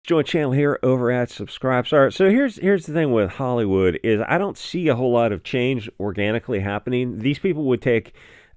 Joint channel here over at SubScribe. So here's the thing with Hollywood is I don't see a whole lot of change organically happening. These people would take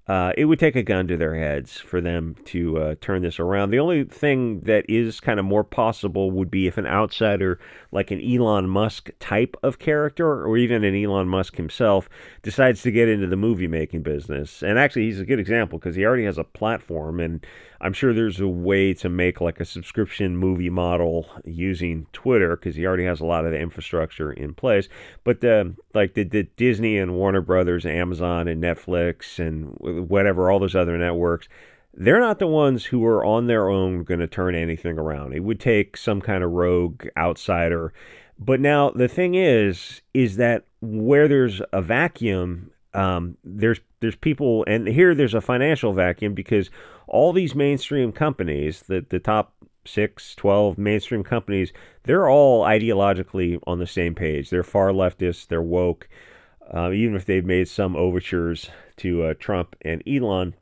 it would take a gun to their heads for them to turn this around. The only thing that is kind of more possible would be if an outsider, like an Elon Musk type of character, or even an Elon Musk himself, decides to get into the movie making business. And actually, he's a good example because he already has a platform, and I'm sure there's a way to make like a subscription movie model using Twitter because he already has a lot of the infrastructure in place. But the Disney and Warner Brothers, Amazon and Netflix and whatever, all those other networks, they're not the ones who are on their own going to turn anything around. It would take some kind of rogue outsider. But now the thing is that where there's a vacuum, there's people, and here there's a financial vacuum because all these mainstream companies, the top 6, 12 mainstream companies, they're all ideologically on the same page. They're far leftists, they're woke, even if they've made some overtures to Trump and Elon,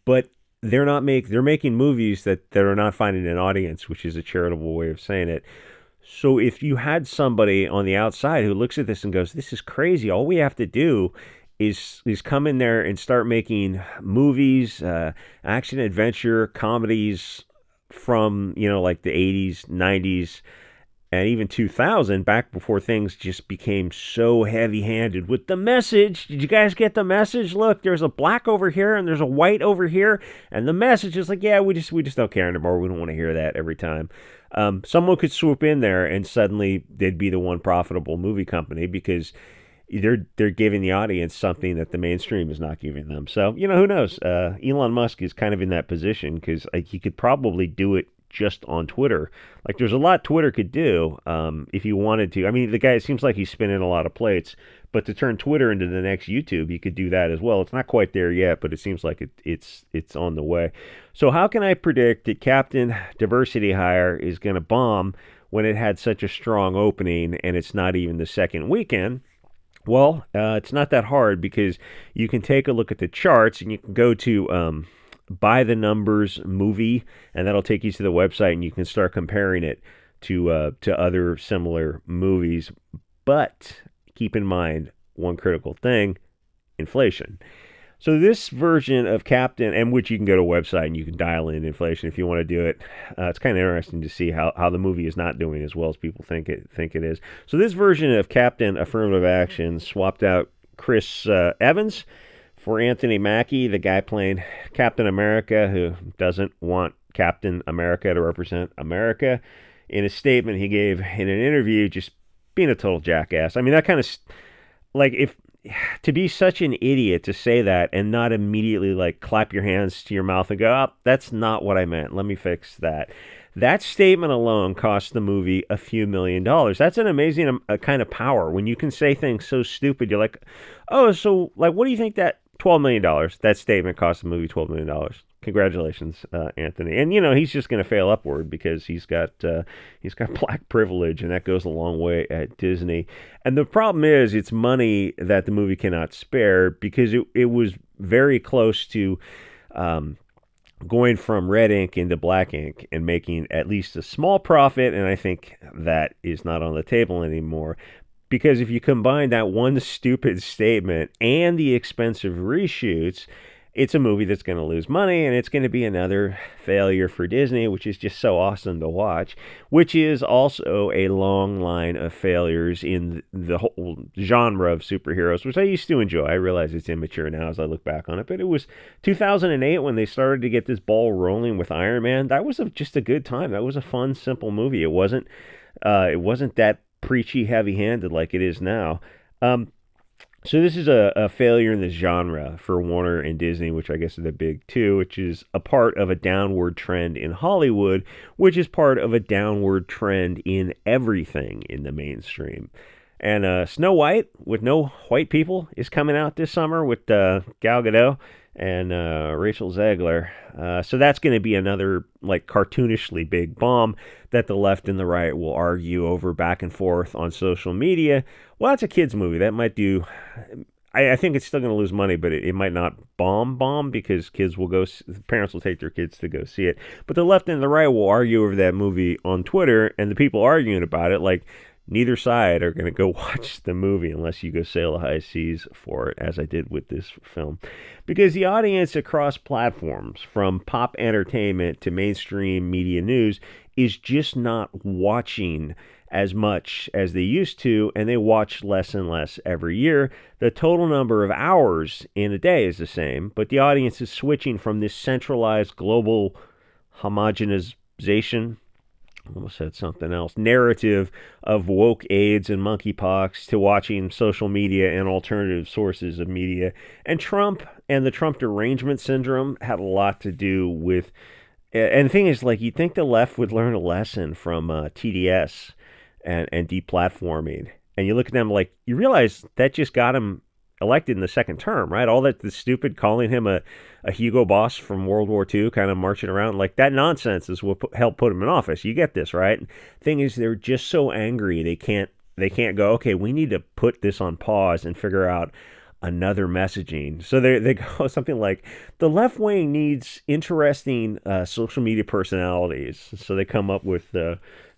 but they're making movies that are not finding an audience, which is a charitable way of saying it. So if you had somebody on the outside who looks at this and goes, "This is crazy. All we have to do is come in there and start making movies, action adventure comedies from like the 80s, 90s, and even 2000, back before things just became so heavy-handed with the message. Did you guys get the message? Look, there's a black over here and there's a white over here, and the message is like, yeah, we just don't care anymore. We don't want to hear that every time." Someone could swoop in there and suddenly they'd be the one profitable movie company because they're giving the audience something that the mainstream is not giving them. So, who knows? Elon Musk is kind of in that position because he could probably do it just on Twitter. Like, there's a lot Twitter could do if he wanted to. I mean, the guy, it seems like he's spinning a lot of plates, but to turn Twitter into the next YouTube, he could do that as well. It's not quite there yet, but it seems like it's on the way. So how can I predict that Captain Diversity Hire is going to bomb when it had such a strong opening and it's not even the second weekend? Well, it's not that hard because you can take a look at the charts and you can go to By the Numbers Movie, and that'll take you to the website and you can start comparing it to other similar movies. But keep in mind one critical thing: inflation. So this version of Captain, and which you can go to a website and you can dial in inflation if you want to do it. It's kind of interesting to see how the movie is not doing as well as people think it is. So this version of Captain Affirmative Action swapped out Chris Evans for Anthony Mackie, the guy playing Captain America, who doesn't want Captain America to represent America. In a statement he gave in an interview, just being a total jackass. I mean, that kind of like, if to be such an idiot to say that and not immediately like clap your hands to your mouth and go, "Oh, that's not what I meant. Let me fix that." That statement alone cost the movie a few $1,000,000. That's an amazing kind of power when you can say things so stupid. You're like, "Oh, so like, what do you think that $12 million, that statement cost the movie $12 million? Congratulations, Anthony." And he's just going to fail upward because he's got black privilege, and that goes a long way at Disney. And the problem is, it's money that the movie cannot spare because it was very close to going from red ink into black ink and making at least a small profit. And I think that is not on the table anymore. Because if you combine that one stupid statement and the expensive reshoots, it's a movie that's going to lose money, and it's going to be another failure for Disney, which is just so awesome to watch, which is also a long line of failures in the whole genre of superheroes, which I used to enjoy. I realize it's immature now as I look back on it, but it was 2008 when they started to get this ball rolling with Iron Man. That was just a good time. That was a fun, simple movie. It wasn't that preachy, heavy-handed like it is now. So this is a failure in the genre for Warner and Disney, which I guess is the big two, which is a part of a downward trend in Hollywood, which is part of a downward trend in everything in the mainstream. And Snow White, with no white people, is coming out this summer with Gal Gadot and Rachel Zegler. So that's going to be another like cartoonishly big bomb that the left and the right will argue over back and forth on social media. Well, it's a kids movie. That might do... I think it's still going to lose money, but it might not bomb because parents will take their kids to go see it. But the left and the right will argue over that movie on Twitter, and the people arguing about it, like, neither side are going to go watch the movie unless you go sail the high seas for it, as I did with this film. Because the audience across platforms, from pop entertainment to mainstream media news, is just not watching as much as they used to, and they watch less and less every year. The total number of hours in a day is the same, but the audience is switching from this centralized global homogenization, almost said something else, narrative of woke AIDS and monkeypox to watching social media and alternative sources of media. And Trump and the Trump derangement syndrome had a lot to do with, and the thing is, like, you'd think the left would learn a lesson from TDS and deplatforming. And you look at them, like, you realize that just got him elected in the second term, right? All that, the stupid calling him a Hugo Boss from World War II, kind of marching around, like, that nonsense is what helped put him in office. You get this, right? Thing is, they're just so angry they can't go, okay, we need to put this on pause and figure out another messaging. So they go something like, the left wing needs interesting social media personalities. So they come up with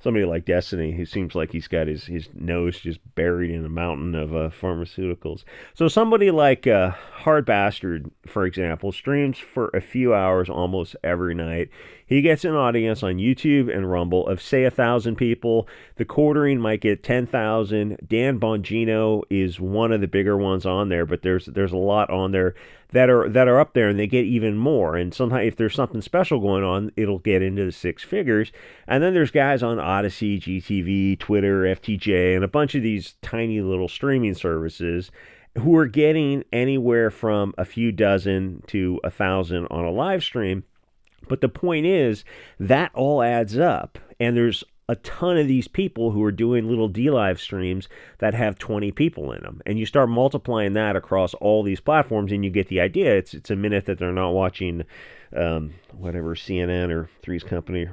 somebody like Destiny, who seems like he's got his nose just buried in a mountain of pharmaceuticals. So somebody like Hard Bastard, for example, streams for a few hours almost every night. He gets an audience on YouTube and Rumble of, say, 1,000 people. The quartering might get 10,000. Dan Bongino is one of the bigger ones on there, but there's a lot on there that are up there, and they get even more. And sometimes, if there's something special going on, it'll get into the six figures. And then there's guys on Odyssey, GTV, Twitter, FTJ, and a bunch of these tiny little streaming services who are getting anywhere from a few dozen to 1,000 on a live stream. But the point is, that all adds up, and there's a ton of these people who are doing little D-Live streams that have 20 people in them. And you start multiplying that across all these platforms, and you get the idea. It's a minute that they're not watching whatever CNN or Three's Company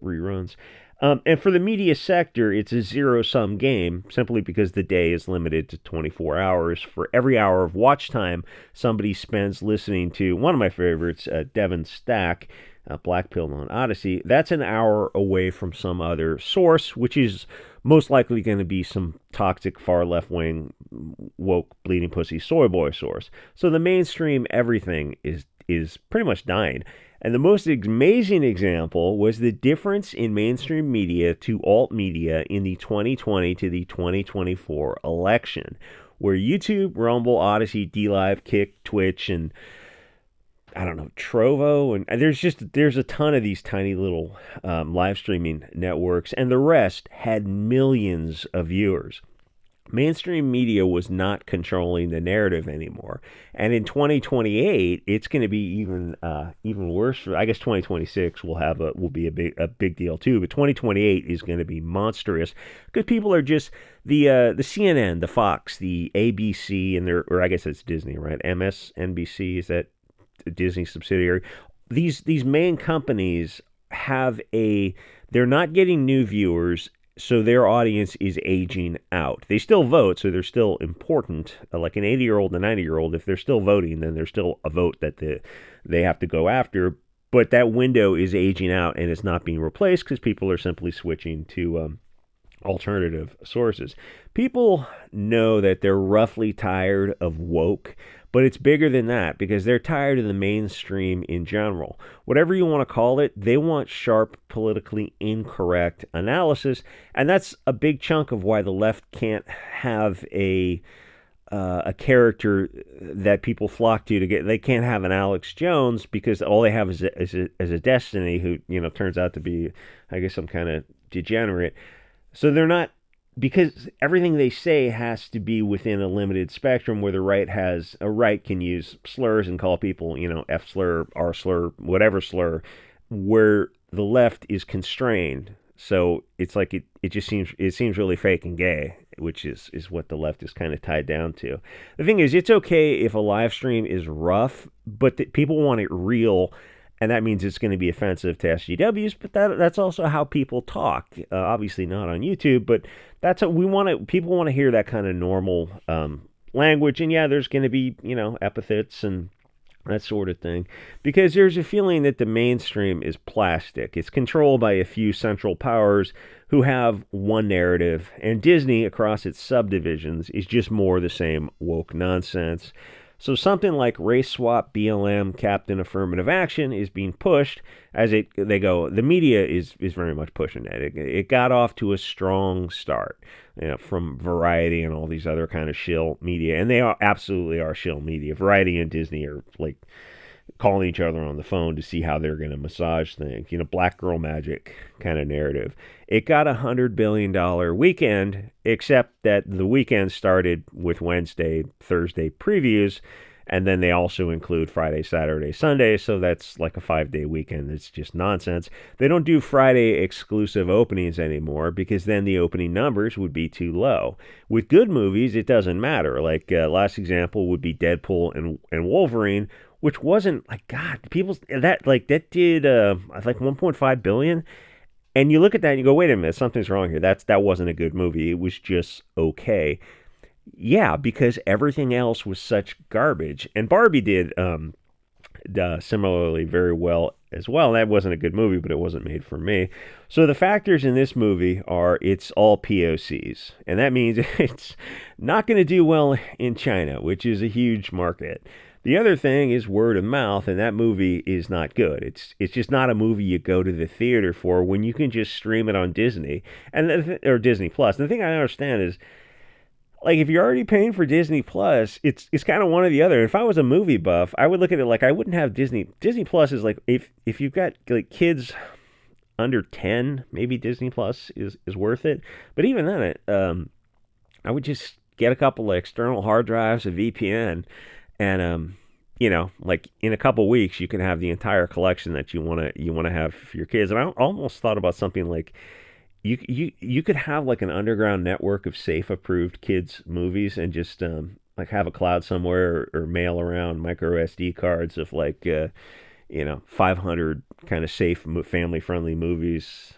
reruns. And for the media sector, it's a zero-sum game, simply because the day is limited to 24 hours. For every hour of watch time somebody spends listening to one of my favorites, Devin Stack, Blackpilled on Odyssey, that's an hour away from some other source, which is most likely going to be some toxic far left-wing woke bleeding pussy soy boy source. So the mainstream everything is pretty much dying. And the most amazing example was the difference in mainstream media to alt media in the 2020 to the 2024 election, where YouTube, Rumble, Odyssey, DLive, Kick, Twitch, and I don't know, Trovo, and there's a ton of these tiny little live streaming networks, and the rest had millions of viewers. Mainstream media was not controlling the narrative anymore, and in 2028, it's going to be even worse. I guess 2026 will be a big deal too, but 2028 is going to be monstrous because people are just the CNN, the Fox, the ABC, and or I guess it's Disney, right? MSNBC, is that a Disney subsidiary? These main companies they're not getting new viewers. So their audience is aging out. They still vote, so they're still important. Like an 80-year-old and a 90-year-old, if they're still voting, then there's still a vote that they have to go after. But that window is aging out, and it's not being replaced because people are simply switching to alternative sources. People know that they're roughly tired of woke, but it's bigger than that because they're tired of the mainstream in general. Whatever you want to call it, they want sharp, politically incorrect analysis, and that's a big chunk of why the left can't have a character that people flock to get. They can't have an Alex Jones because all they have is a Destiny who turns out to be, I guess, some kind of degenerate. So they're not, because everything they say has to be within a limited spectrum where the right can use slurs and call people, F slur, R slur, whatever slur, where the left is constrained. So it's like it just seems really fake and gay, which is what the left is kind of tied down to. The thing is, it's okay if a live stream is rough, but people want it real. And that means it's going to be offensive to SGWs, but that's also how people talk. Obviously not on YouTube, but that's what we want to. People want to hear that kind of normal language, and yeah, there's going to be, epithets and that sort of thing, because there's a feeling that the mainstream is plastic. It's controlled by a few central powers who have one narrative, and Disney, across its subdivisions, is just more of the same woke nonsense. So something like race swap, BLM, Captain Affirmative Action is being pushed as they go. The media is very much pushing that. It got off to a strong start, from Variety and all these other kind of shill media, and they absolutely are shill media. Variety and Disney are like calling each other on the phone to see how they're going to massage things. Black girl magic kind of narrative. It got $100 billion weekend, except that the weekend started with Wednesday, Thursday previews, and then they also include Friday, Saturday, Sunday, so that's like a 5-day weekend. It's just nonsense. They don't do Friday exclusive openings anymore because then the opening numbers would be too low. With good movies, it doesn't matter. Like last example would be Deadpool and Wolverine, which wasn't like, God, that did like 1.5 billion. And you look at that and you go, wait a minute, something's wrong here. That wasn't a good movie. It was just okay. Yeah, because everything else was such garbage. And Barbie did similarly very well as well. That wasn't a good movie, but it wasn't made for me. So the factors in this movie are it's all POCs. And that means it's not going to do well in China, which is a huge market. The other thing is word of mouth, and that movie is not good. It's just not a movie you go to the theater for when you can just stream it on Disney or Disney Plus. And the thing I understand is, like, if you're already paying for Disney Plus, it's kind of one or the other. If I was a movie buff, I would look at it like I wouldn't have Disney. Disney Plus is like if you've got like kids under 10, maybe Disney Plus is worth it. But even then, I would just get a couple of external hard drives, a VPN. And like in a couple weeks, you can have the entire collection that you wanna have for your kids. And I almost thought about something like you could have like an underground network of safe approved kids movies, and just like have a cloud somewhere, or mail around micro SD cards of like 500 kind of safe family friendly movies,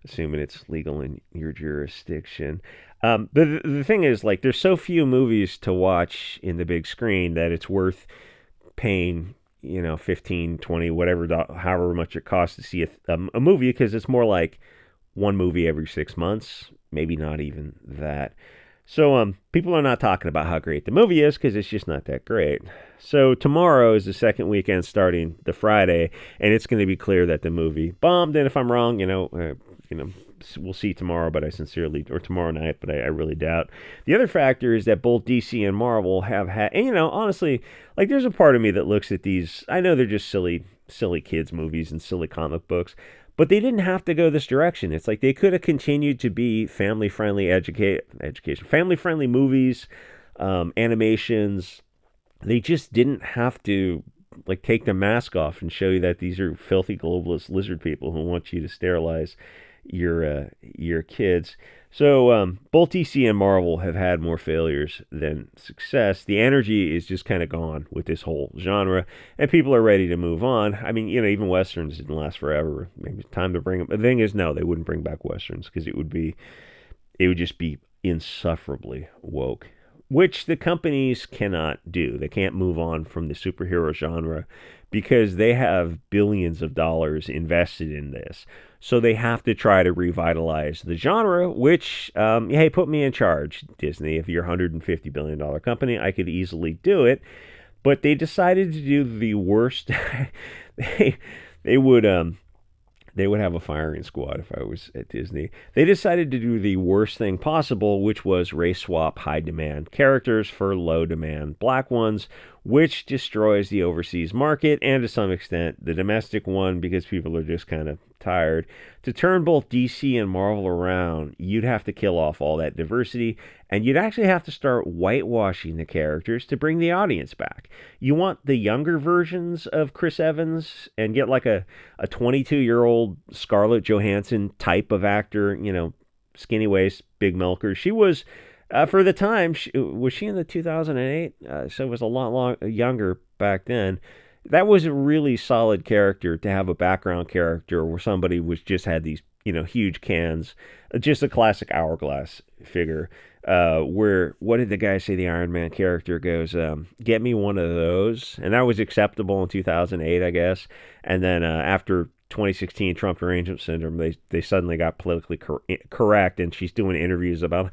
assuming it's legal in your jurisdiction. The thing is, like, there's so few movies to watch in the big screen that it's worth paying, 15, 20, whatever, however much it costs to see a movie, because it's more like one movie every 6 months, maybe not even that. So people are not talking about how great the movie is because it's just not that great. So tomorrow is the second weekend starting the Friday, and it's going to be clear that the movie bombed. And if I'm wrong, we'll see tomorrow, but or tomorrow night, but I really doubt. The other factor is that both DC and Marvel have had, and honestly, like, there's a part of me that looks at these, I know they're just silly kids movies and silly comic books, but they didn't have to go this direction. It's like they could have continued to be family-friendly education, family-friendly movies, animations. They just didn't have to like take the mask off and show you that these are filthy globalist lizard people who want you to sterilize your kids. So both DC and Marvel have had more failures than success. The energy is just kind of gone with this whole genre, and people are ready to move on. I mean, even Westerns didn't last forever. Maybe it's time to bring them. The thing is, no, they wouldn't bring back Westerns because it would just be insufferably woke, which the companies cannot do. They can't move on from the superhero genre because they have billions of dollars invested in this. So they have to try to revitalize the genre, which, hey, put me in charge, Disney. If you're a $150 billion company, I could easily do it. But they decided to do the worst. they would have a firing squad if I was at Disney. They decided to do the worst thing possible, which was race swap high demand characters for low demand black ones, which destroys the overseas market and to some extent the domestic one because people are just kind of tired. To turn both DC and Marvel around, you'd have to kill off all that diversity, and you'd actually have to start whitewashing the characters to bring the audience back. You want the younger versions of Chris Evans and get like a 22-year-old Scarlett Johansson type of actor, skinny waist, big milker. She was, for the time, was she in the 2008? So it was a lot younger back then. That was a really solid character to have a background character where somebody was just had these huge cans, just a classic hourglass figure. Where what did the guy say? The Iron Man character goes, "Get me one of those," and that was acceptable in 2008, I guess. And then after 2016 Trump derangement syndrome, they suddenly got politically correct, and she's doing interviews about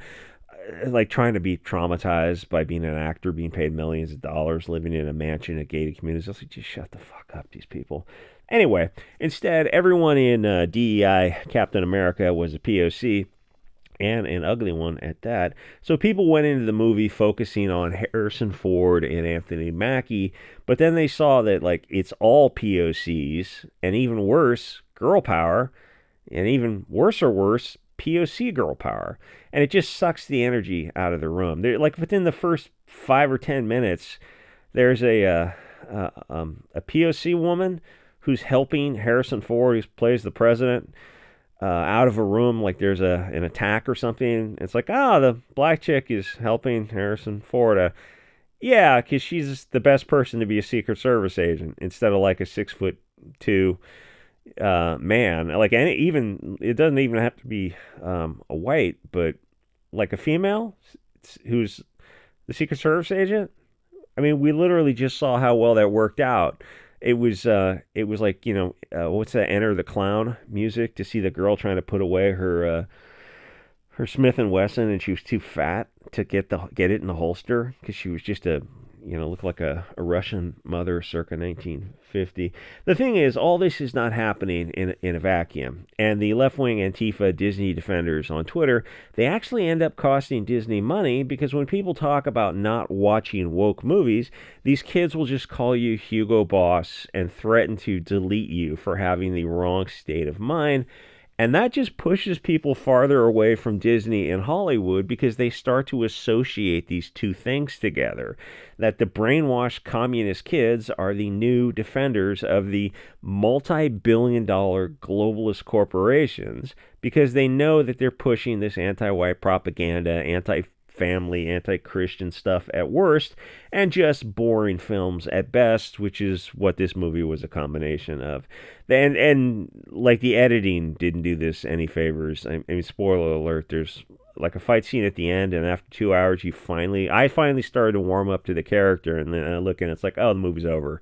like trying to be traumatized by being an actor, being paid millions of dollars, living in a mansion in a gated community. I was like, just shut the fuck up, these people. Anyway, instead, everyone in DEI Captain America was a POC, and an ugly one at that. So people went into the movie focusing on Harrison Ford and Anthony Mackie, but then they saw that like it's all POCs, and even worse, girl power, and even worse, POC girl power, and it just sucks the energy out of the room. They're, like within the first 5 or 10 minutes, there's a POC woman who's helping Harrison Ford, who plays the president, out of a room, like there's an attack or something. It's like, the black chick is helping Harrison Ford. Yeah, because she's the best person to be a Secret Service agent instead of like a 6'2" man. Like, and even it doesn't even have to be a white, but like a female who's the Secret Service agent. I mean, we literally just saw how well that worked out. It was like, what's that, Enter the Clown music, to see the girl trying to put away her Smith and Wesson, and she was too fat to get it in the holster because she was just looked like a Russian mother circa 1950. The thing is, all this is not happening in a vacuum. And the left-wing Antifa Disney defenders on Twitter, they actually end up costing Disney money, because when people talk about not watching woke movies, these kids will just call you Hugo Boss and threaten to delete you for having the wrong state of mind. And that just pushes people farther away from Disney and Hollywood, because they start to associate these two things together. That the brainwashed communist kids are the new defenders of the multi-billion-dollar globalist corporations, because they know that they're pushing this anti-white propaganda, anti-family, anti-Christian stuff at worst, and just boring films at best, which is what this movie was a combination of. And like the editing didn't do this any favors. I mean, spoiler alert, there's like a fight scene at the end, and after 2 hours, I finally started to warm up to the character, and then I look and it's like, oh, the movie's over.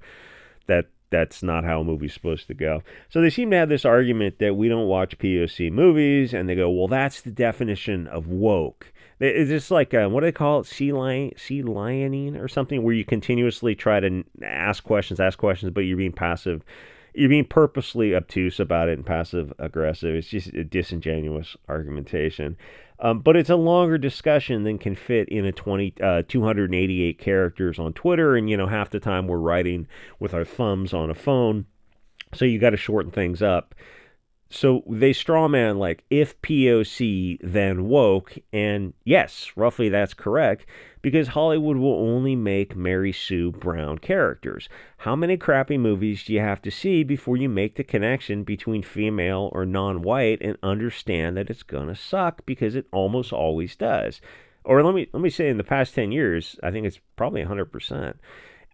That's not how a movie's supposed to go. So they seem to have this argument that we don't watch POC movies, and they go, well, that's the definition of woke. It's just like, what do they call it? Sea lioning or something, where you continuously try to ask questions, but you're being passive. You're being purposely obtuse about it and passive aggressive. It's just a disingenuous argumentation. But it's a longer discussion than can fit in a 288 characters on Twitter, and half the time we're writing with our thumbs on a phone, so you got to shorten things up. So they strawman like, if POC, then woke, and yes, roughly that's correct, because Hollywood will only make Mary Sue Brown characters. How many crappy movies do you have to see before you make the connection between female or non-white and understand that it's gonna suck, because it almost always does. Or let me say, in the past 10 years, I think it's probably 100%.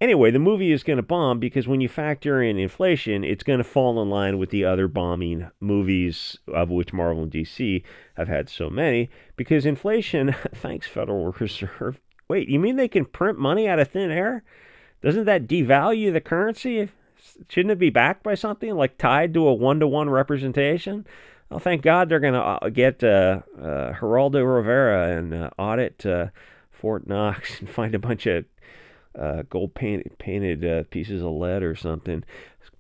Anyway, the movie is going to bomb because when you factor in inflation, it's going to fall in line with the other bombing movies, of which Marvel and DC have had so many. Because inflation, thanks Federal Reserve. Wait, you mean they can print money out of thin air? Doesn't that devalue the currency? Shouldn't it be backed by something, like tied to a 1-to-1 representation? Well, thank God they're going to get Geraldo Rivera and audit Fort Knox and find a bunch of gold painted pieces of lead or something,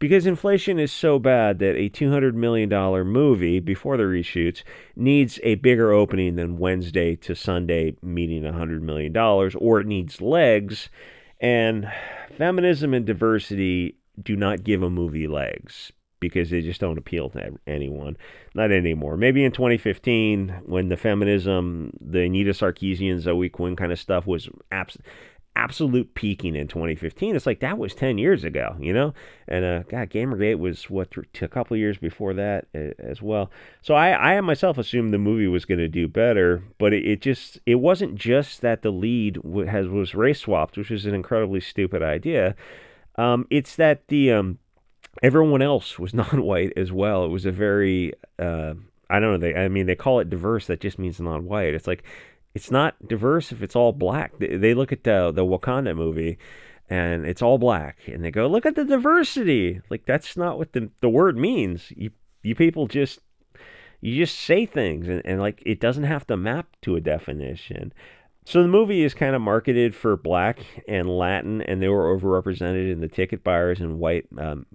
because inflation is so bad that a $200 million movie before the reshoots needs a bigger opening than Wednesday to Sunday meeting $100 million, or it needs legs, and feminism and diversity do not give a movie legs, because they just don't appeal to anyone. Not anymore. Maybe in 2015, when the feminism, the Anita Sarkeesian, Zoe Quinn kind of stuff was absolute peaking in 2015. It's like, that was 10 years ago, And God, Gamergate was a couple of years before that as well. So I myself assumed the movie was going to do better, but it wasn't just that the lead was race swapped, which is an incredibly stupid idea. It's that the everyone else was non-white as well. It was a very I don't know. I mean, they call it diverse. That just means non-white. It's like it's not diverse if it's all black. They look at the Wakanda movie, and it's all black, and they go, "Look at the diversity." Like that's not what the word means. You people just say things, and like it doesn't have to map to a definition. So the movie is kind of marketed for black and Latin, and they were overrepresented in the ticket buyers, and white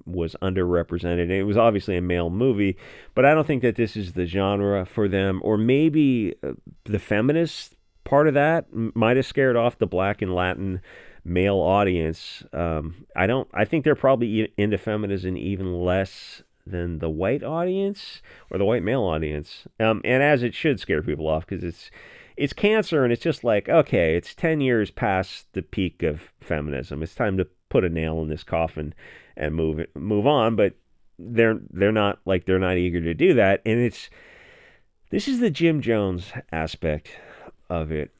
was underrepresented. And it was obviously a male movie, but I don't think that this is the genre for them. Or maybe the feminist part of that might have scared off the black and Latin male audience. I don't. I think they're probably into feminism even less than the white audience or the white male audience. And as it should scare people off because it's cancer, and it's just like, okay, it's 10 years past the peak of feminism. It's time to put a nail in this coffin and move on. But they're not eager to do that. And this is the Jim Jones aspect of it.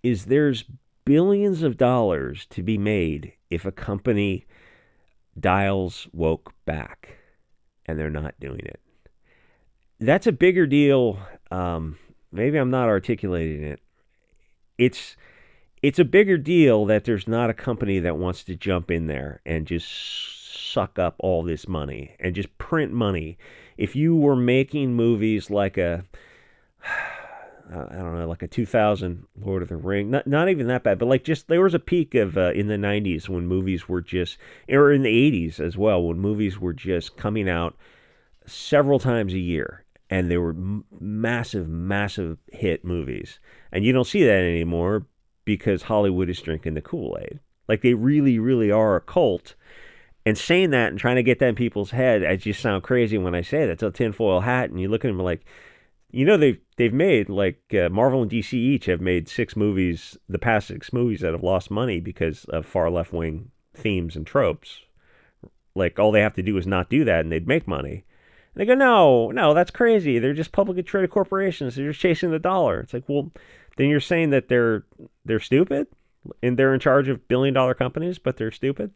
Is there's billions of dollars to be made if a company dials woke back, and they're not doing it. That's a bigger deal. Maybe I'm not articulating it. It's a bigger deal that there's not a company that wants to jump in there and just suck up all this money and just print money. If you were making movies like I don't know, like a 2000 Lord of the Ring, not even that bad, but like just there was a peak of in the 90s when movies were just, or in the 80s as well, when movies were just coming out several times a year. And they were massive hit movies. And you don't see that anymore because Hollywood is drinking the Kool-Aid. Like they really are a cult. And saying that and trying to get that in people's head, I just sound crazy when I say that. It's a tinfoil hat, and you look at them like, they've made like Marvel and DC each have made the past 6 movies that have lost money because of far left wing themes and tropes. Like all they have to do is not do that, and they'd make money. They go, no, that's crazy. They're just publicly traded corporations. They're just chasing the dollar. It's like, well, then you're saying that they're stupid and they're in charge of billion-dollar companies, but they're stupid.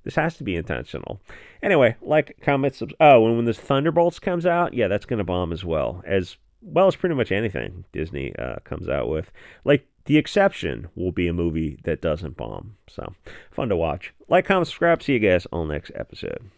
This has to be intentional. Anyway, like, comment, and when this Thunderbolts comes out, yeah, that's going to bomb as well as pretty much anything Disney comes out with. Like, The Exception will be a movie that doesn't bomb. So, fun to watch. Like, comment, subscribe. See you guys on the next episode.